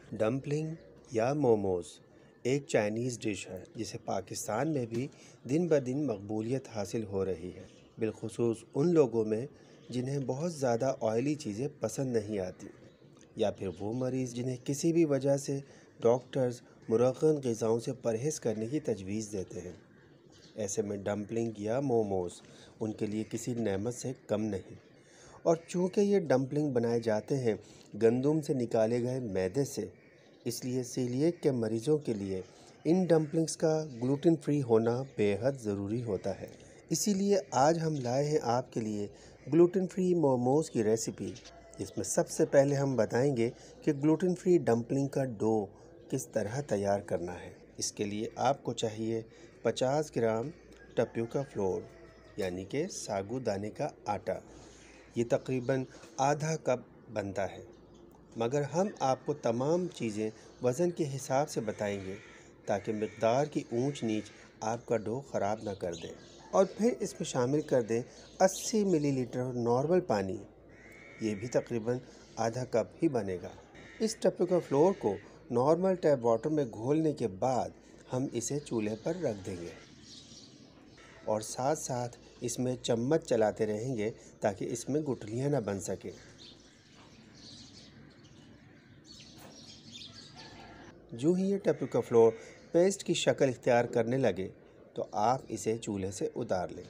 Dumpling या मोमोज़ एक Chinese dish है जिसे पाकिस्तान में भी दिन ब दिन मकबूलियत हासिल हो रही है, बिलखुसूस उन लोगों में जिन्हें बहुत ज़्यादा ऑयली चीज़ें पसंद नहीं आती या फिर वो मरीज़ जिन्हें किसी भी वजह से डॉक्टर्स मुरगन ग़िज़ाओं से परहेज़ करने की तजवीज़ देते हैं। ऐसे में डम्पलिंग या मोमोज़ उनके लिए किसी नेमत से कम नहीं। और चूँकि ये डम्पलिंग बनाए जाते हैं गंदम से निकाले गए मैदे से, इसलिए सीलिएक के मरीज़ों के लिए इन डम्पलिंग्स का ग्लूटेन फ्री होना बेहद ज़रूरी होता है। इसीलिए आज हम लाए हैं आपके लिए ग्लूटेन फ्री मोमोज़ की रेसिपी। इसमें सबसे पहले हम बताएंगे कि ग्लूटेन फ्री डम्पलिंग का डो किस तरह तैयार करना है। इसके लिए आपको चाहिए 50 ग्राम टप्यूका फ्लोर यानी कि साबूदाने का आटा। ये तकरीबन आधा कप बनता है, मगर हम आपको तमाम चीज़ें वज़न के हिसाब से बताएंगे ताकि मकदार की ऊंच नीच आपका डो ख़राब ना कर दे। और फिर इसमें शामिल कर दें 80 मिलीलीटर नॉर्मल पानी, ये भी तकरीबन आधा कप ही बनेगा। इस टप्पू का फ्लोर को नॉर्मल टैप वाटर में घोलने के बाद हम इसे चूल्हे पर रख देंगे और साथ साथ इसमें चम्मच चलाते रहेंगे ताकि इसमें गुठलियाँ ना बन सके। जो ही ये टप्पू का फ्लोर पेस्ट की शक्ल इख्तियार करने लगे तो आप इसे चूल्हे से उतार लें।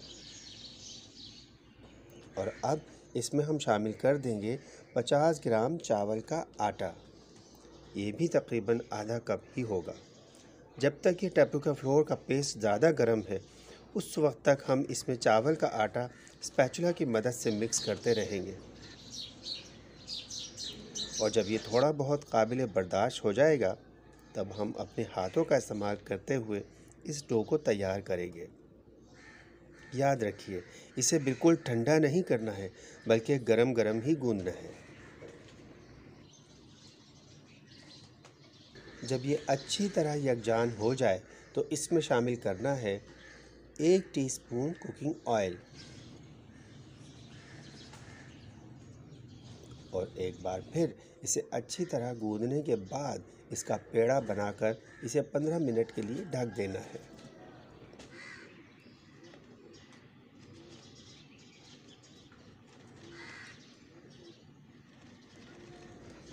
और अब इसमें हम शामिल कर देंगे 50 ग्राम चावल का आटा, ये भी तकरीबन आधा कप ही होगा। जब तक ये टप्पू का फ्लोर का पेस्ट ज़्यादा गर्म है उस वक्त तक हम इसमें चावल का आटा स्पैचुला की मदद से मिक्स करते रहेंगे और जब ये थोड़ा बहुत काबिल बर्दाश्त हो जाएगा तब हम अपने हाथों का इस्तेमाल करते हुए इस डो को तैयार करेंगे। याद रखिए, इसे बिल्कुल ठंडा नहीं करना है बल्कि गरम गरम ही गूंदना है। जब ये अच्छी तरह यकजान हो जाए तो इसमें शामिल करना है 1 टीस्पून कुकिंग ऑयल और एक बार फिर इसे अच्छी तरह गूंदने के बाद इसका पेड़ा बनाकर इसे 15 मिनट के लिए ढक देना है।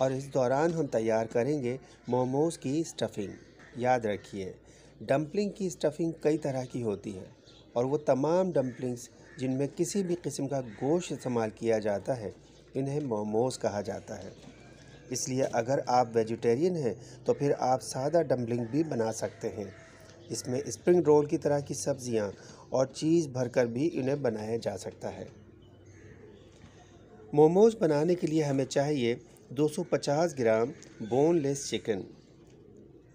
और इस दौरान हम तैयार करेंगे मोमोज़ की स्टफ़िंग। याद रखिए, डम्पलिंग की स्टफ़िंग कई तरह की होती है और वो तमाम डम्पलिंग्स जिनमें किसी भी किस्म का गोश्त इस्तेमाल किया जाता है इन्हें मोमोज़ कहा जाता है। इसलिए अगर आप वेजिटेरियन हैं तो फिर आप सादा डम्पलिंग भी बना सकते हैं। इसमें स्प्रिंग रोल की तरह की सब्जियां और चीज़ भरकर भी इन्हें बनाया जा सकता है। मोमोज़ बनाने के लिए हमें चाहिए 250 ग्राम बोनलेस चिकन,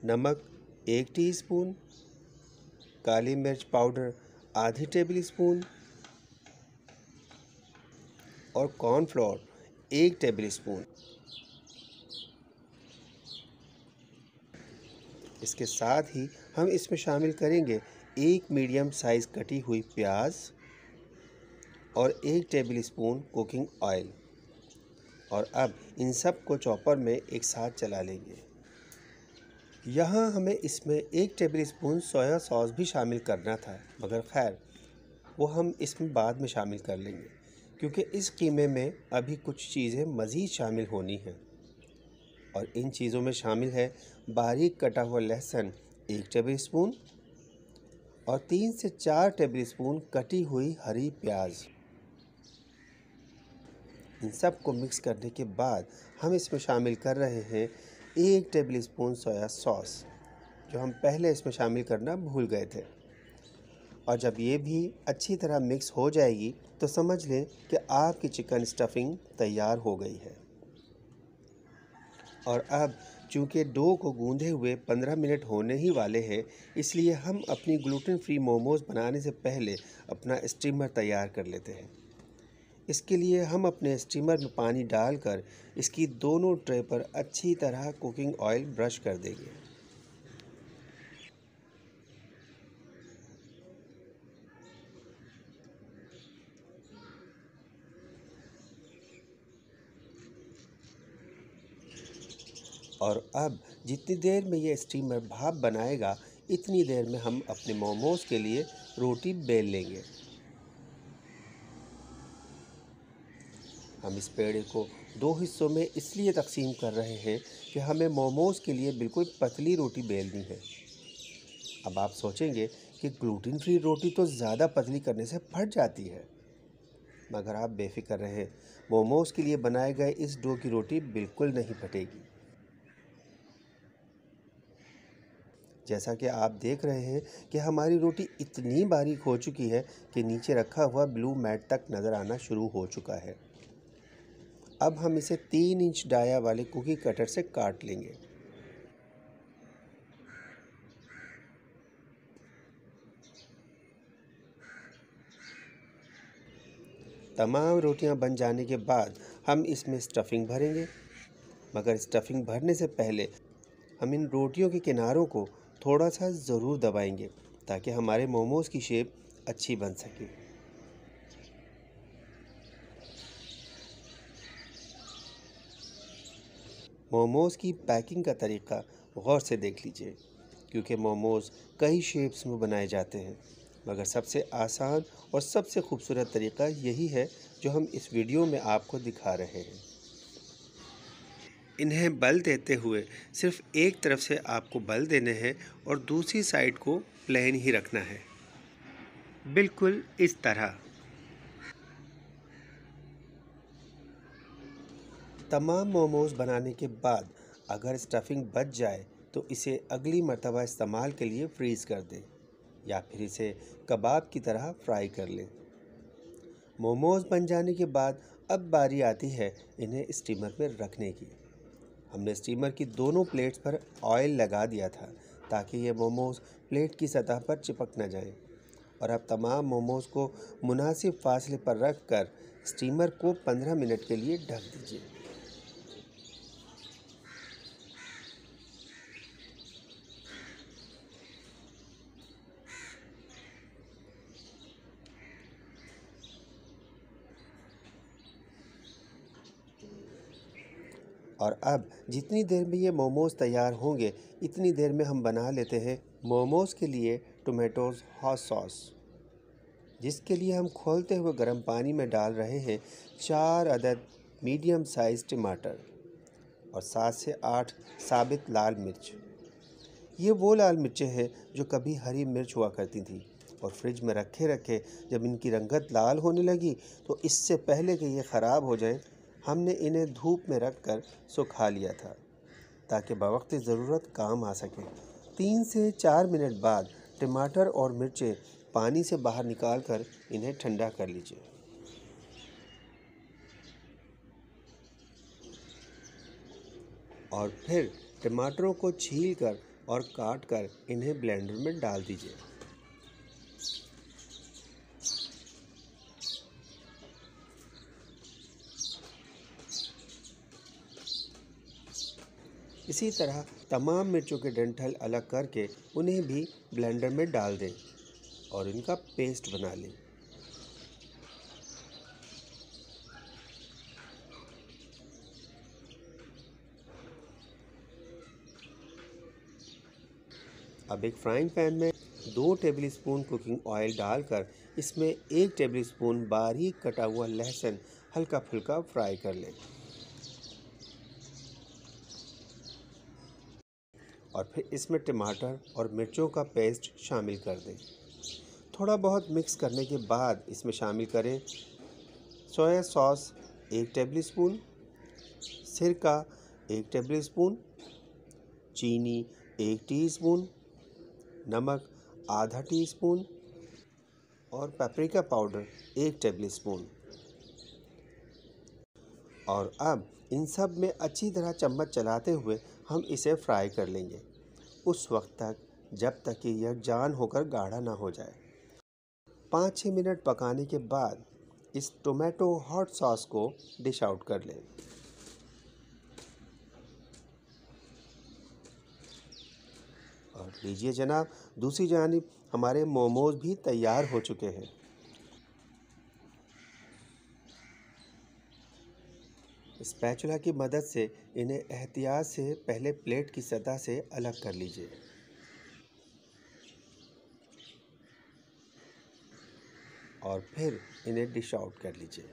नमक 1 टीस्पून, काली मिर्च पाउडर आधी टेबल स्पून और कॉर्नफ्लोर 1 टेबल स्पून। इसके साथ ही हम इसमें शामिल करेंगे 1 मीडियम साइज़ कटी हुई प्याज और 1 टेबल स्पून कुकिंग ऑयल। और अब इन सब को चॉपर में एक साथ चला लेंगे। यहाँ हमें इसमें 1 टेबल स्पून सोया सॉस भी शामिल करना था, मगर खैर वो हम इसमें बाद में शामिल कर लेंगे क्योंकि इस कीमे में अभी कुछ चीज़ें मज़ीद शामिल होनी हैं। और इन चीज़ों में शामिल है बारीक कटा हुआ लहसुन 1 टेबल स्पून और 3 से 4 टेबल स्पून कटी हुई हरी प्याज। इन सब को मिक्स करने के बाद हम इसमें शामिल कर रहे हैं 1 टेबल स्पून सोया सॉस, जो हम पहले इसमें शामिल करना भूल गए थे। और जब ये भी अच्छी तरह मिक्स हो जाएगी तो समझ लें कि आपकी चिकन स्टफ़िंग तैयार हो गई है। और अब चूँकि डो को गूंदे हुए 15 मिनट होने ही वाले हैं, इसलिए हम अपनी ग्लूटेन फ्री मोमोज़ बनाने से पहले अपना स्टीमर तैयार कर लेते हैं। इसके लिए हम अपने स्टीमर में पानी डालकर इसकी दोनों ट्रे पर अच्छी तरह कुकिंग ऑयल ब्रश कर देंगे। और अब जितनी देर में ये स्टीमर भाप बनाएगा, इतनी देर में हम अपने मोमोज़ के लिए रोटी बेल लेंगे। हम इस पेड़े को 2 हिस्सों में इसलिए तकसीम कर रहे हैं कि हमें मोमोज़ के लिए बिल्कुल पतली रोटी बेलनी है। अब आप सोचेंगे कि ग्लूटेन फ्री रोटी तो ज़्यादा पतली करने से फट जाती है, मगर आप बेफिक्र रहें, मोमोज़ के लिए बनाए गए इस डो की रोटी बिल्कुल नहीं फटेगी। जैसा कि आप देख रहे हैं कि हमारी रोटी इतनी बारीक हो चुकी है कि नीचे रखा हुआ ब्लू मैट तक नज़र आना शुरू हो चुका है। अब हम इसे 3 इंच डाया वाले कुकी कटर से काट लेंगे। तमाम रोटियां बन जाने के बाद हम इसमें स्टफिंग भरेंगे, मगर स्टफिंग भरने से पहले हम इन रोटियों के किनारों को थोड़ा सा ज़रूर दबाएंगे ताकि हमारे मोमोज़ की शेप अच्छी बन सके। मोमोज़ की पैकिंग का तरीका गौर से देख लीजिए, क्योंकि मोमोज़ कई शेप्स में बनाए जाते हैं, मगर सबसे आसान और सबसे खूबसूरत तरीका यही है जो हम इस वीडियो में आपको दिखा रहे हैं। इन्हें बल देते हुए सिर्फ एक तरफ से आपको बल देने हैं और दूसरी साइड को प्लेन ही रखना है, बिल्कुल इस तरह। तमाम मोमोज़ बनाने के बाद अगर स्टफिंग बच जाए तो इसे अगली मर्तबा इस्तेमाल के लिए फ्रीज़ कर दें या फिर इसे कबाब की तरह फ्राई कर लें। मोमोज़ बन जाने के बाद अब बारी आती है इन्हें स्टीमर में रखने की। हमने स्टीमर की दोनों प्लेट्स पर ऑयल लगा दिया था ताकि ये मोमोज़ प्लेट की सतह पर चिपक न जाएं। और अब तमाम मोमोज़ को मुनासिब फासले पर रख कर स्टीमर को 15 मिनट के लिए ढक दीजिए। और अब जितनी देर में ये मोमोज़ तैयार होंगे, इतनी देर में हम बना लेते हैं मोमोज़ के लिए टोमेटोज़ हॉट सॉस, जिसके लिए हम खोलते हुए गर्म पानी में डाल रहे हैं 4 अदद मीडियम साइज़ टमाटर और 7 से 8 साबित लाल मिर्च। ये वो लाल मिर्चें हैं जो कभी हरी मिर्च हुआ करती थी और फ्रिज में रखे रखे जब इनकी रंगत लाल होने लगी तो इससे पहले कि ये ख़राब हो जाए, हमने इन्हें धूप में रख कर सुखा लिया था ताकि बवक्त ज़रूरत काम आ सके। 3 से 4 मिनट बाद टमाटर और मिर्चें पानी से बाहर निकाल कर इन्हें ठंडा कर लीजिए। और फिर टमाटरों को छील कर और काट कर इन्हें ब्लेंडर में डाल दीजिए। इसी तरह तमाम मिर्चों के डंठल अलग करके उन्हें भी ब्लेंडर में डाल दें और इनका पेस्ट बना लें। अब एक फ्राइंग पैन में 2 टेबलस्पून कुकिंग ऑयल डालकर इसमें 1 टेबलस्पून बारीक कटा हुआ लहसुन हल्का फुल्का फ्राई कर लें और फिर इसमें टमाटर और मिर्चों का पेस्ट शामिल कर दें। थोड़ा बहुत मिक्स करने के बाद इसमें शामिल करें सोया सॉस 1 टेबलस्पून, सिरका 1 टेबलस्पून, चीनी 1 टीस्पून, नमक आधा टीस्पून और पेपरिका पाउडर 1 टेबलस्पून। और अब इन सब में अच्छी तरह चम्मच चलाते हुए हम इसे फ्राई कर लेंगे उस वक्त तक जब तक कि यह जान होकर गाढ़ा ना हो जाए। 5-6 मिनट पकाने के बाद इस टोमेटो हॉट सॉस को डिश आउट कर लें। और लीजिए जनाब, दूसरी जानिब हमारे मोमोज़ भी तैयार हो चुके हैं। स्पैचुला की मदद से इन्हें एहतियात से पहले प्लेट की सतह से अलग कर लीजिए। और फिर इन्हें डिश आउट कर लीजिए।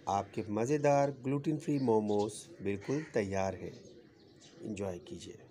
आपके मज़ेदार ग्लूटेन फ्री मोमोज बिल्कुल तैयार हैं। एंजॉय कीजिए।